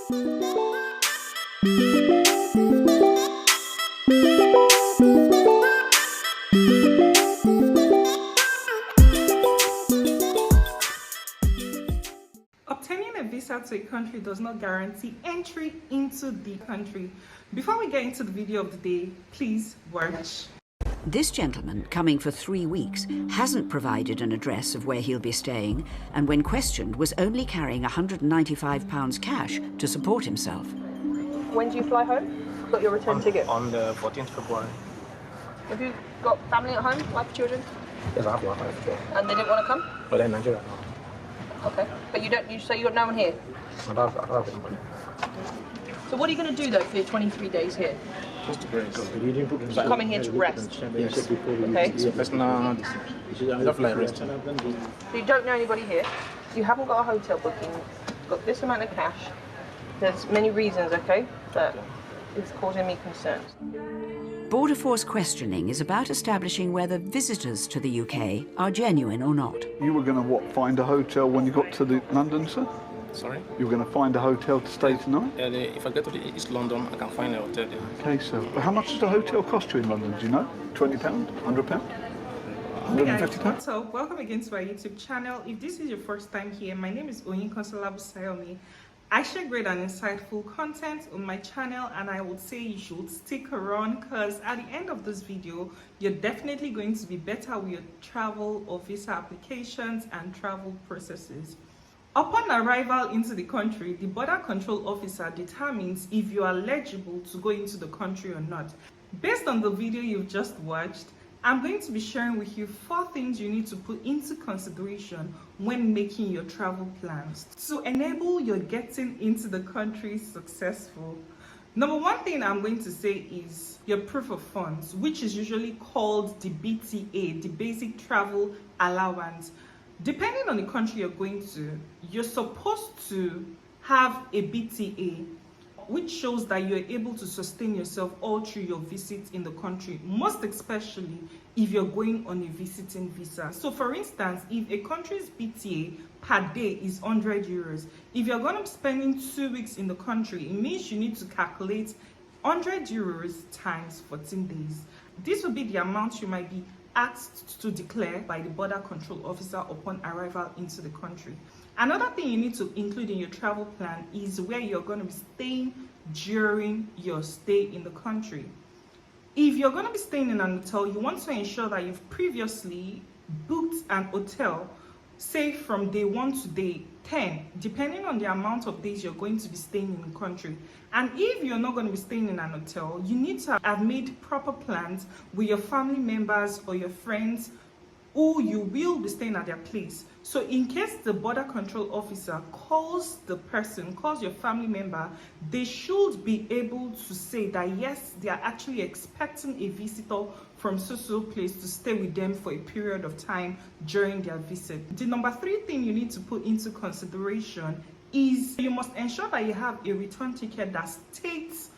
Obtaining a visa to a country does not guarantee entry into the country. Before we get into the video of the day, please watch. This gentleman, coming for 3 weeks, hasn't provided an address of where he'll be staying, and when questioned was only carrying £195 cash to support himself. When do you fly home? Got your return ticket? On the 14th February. Have you got family at home, wife, children? Yes, I have one. And they didn't want to come? But they're in Nigeria now. Okay. But you say you got no one here? I don't have anybody. So what are you going to do though for your 23 days here? Just to rest. You're coming here to rest? Yes. Okay. It's a personal decision. I just like resting. So you don't know anybody here, you haven't got a hotel booking, you've got this amount of cash. There's many reasons, okay, that is causing me concerns. Border Force questioning is about establishing whether visitors to the UK are genuine or not. You were going to, find a hotel when you got to London, sir? Sorry? You were going to find a hotel to stay tonight? If I get to the East London, I can find a hotel there. Okay, sir. But how much does the hotel cost you in London, do you know? £20? £100? £150? So welcome again to our YouTube channel. If this is your first time here, my name is Oyin Konsolabu Sayomi. I share great and insightful content on my channel, and I would say you should stick around because at the end of this video, you're definitely going to be better with your travel or visa applications and travel processes. Upon arrival into the country, the border control officer determines if you are eligible to go into the country or not. Based on the video you've just watched, I'm going to be sharing with you 4 things you need to put into consideration when making your travel plans to enable your getting into the country successful. Number 1 thing I'm going to say is your proof of funds, which is usually called the BTA, the Basic Travel Allowance. Depending on the country you're going to, you're supposed to have a BTA, which shows that you're able to sustain yourself all through your visit in the country, most especially if you're going on a visiting visa. So for instance, if a country's BTA per day is €100, if you're going to be spending 2 weeks in the country, it means you need to calculate €100 times 14 days. This will be the amount you might be asked to declare by the border control officer upon arrival into the country. Another thing you need to include in your travel plan is where you're going to be staying during your stay in the country. If you're going to be staying in an hotel, you want to ensure that you've previously booked an hotel, say from day 1 to day 10, depending on the amount of days you're going to be staying in the country. And if you're not going to be staying in an hotel, you need to have made proper plans with your family members or your friends who you will be staying at their place. So in case the border control officer calls your family member, they should be able to say that yes, they are actually expecting a visitor from so place to stay with them for a period of time during their visit. The number 3 thing you need to put into consideration is you must ensure that you have a return ticket that states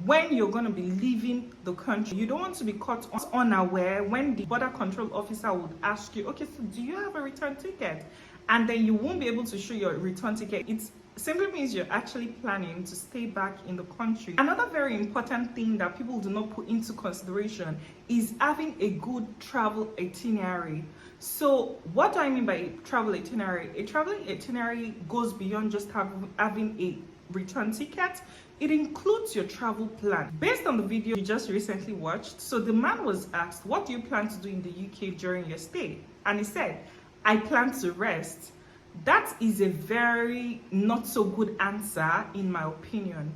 when you're going to be leaving the country. You don't want to be caught unaware when the border control officer would ask you, okay, so do you have a return ticket? And then you won't be able to show your return ticket. It simply means you're actually planning to stay back in the country. Another very important thing that people do not put into consideration is having a good travel itinerary. So what do I mean by a travel itinerary? A travel itinerary goes beyond just having a return ticket. It includes your travel plan. Based on the video you just recently watched, so the man was asked, what do you plan to do in the UK during your stay? And he said, I plan to rest. That is a very not so good answer in my opinion.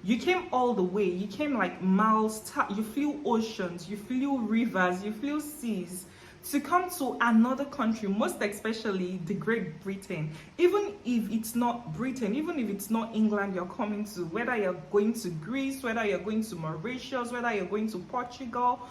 You came all the way, you came like miles, you flew oceans, you flew rivers, you flew seas to come to another country, most especially the Great Britain. Even if it's not Britain, even if it's not England you're coming to, whether you're going to Greece, whether you're going to Mauritius, whether you're going to Portugal,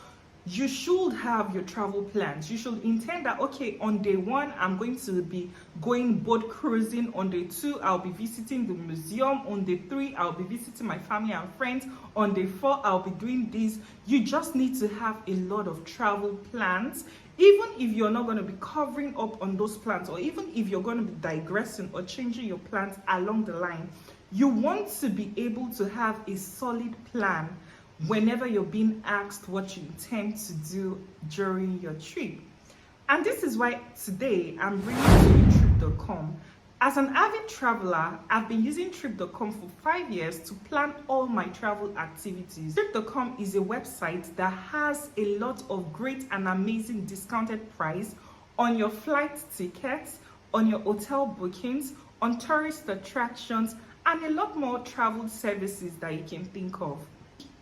you should have your travel plans. You should intend that, okay, on day 1 I'm going to be going boat cruising, on day 2 I'll be visiting the museum, on day 3 I'll be visiting my family and friends, on day 4 I'll be doing this. You just need to have a lot of travel plans. Even if you're not going to be covering up on those plans, or even if you're going to be digressing or changing your plans along the line, You want to be able to have a solid plan whenever you're being asked what you intend to do during your trip. And this is why today I'm bringing to you Trip.com. As an avid traveler, I've been using Trip.com for 5 years to plan all my travel activities. Trip.com is a website that has a lot of great and amazing discounted price on your flight tickets, on your hotel bookings, on tourist attractions, and a lot more travel services that you can think of.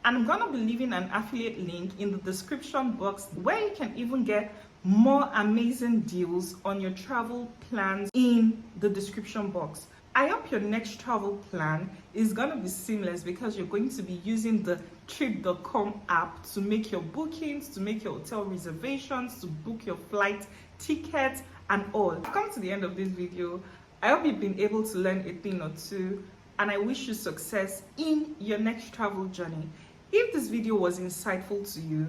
And I'm gonna be leaving an affiliate link in the description box where you can even get more amazing deals on your travel plans in the description box. I hope your next travel plan is gonna be seamless because you're going to be using the Trip.com app to make your bookings, to make your hotel reservations, to book your flight tickets and all. I've come to the end of this video. I hope you've been able to learn a thing or two, and I wish you success in your next travel journey. If this video was insightful to you,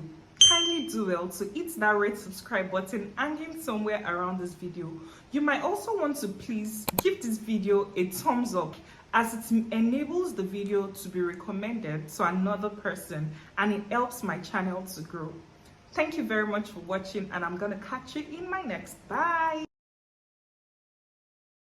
kindly do well to hit that red subscribe button hanging somewhere around this video. You might also want to please give this video a thumbs up, as it enables the video to be recommended to another person and it helps my channel to grow. Thank you very much for watching, and I'm gonna catch you in my next. Bye.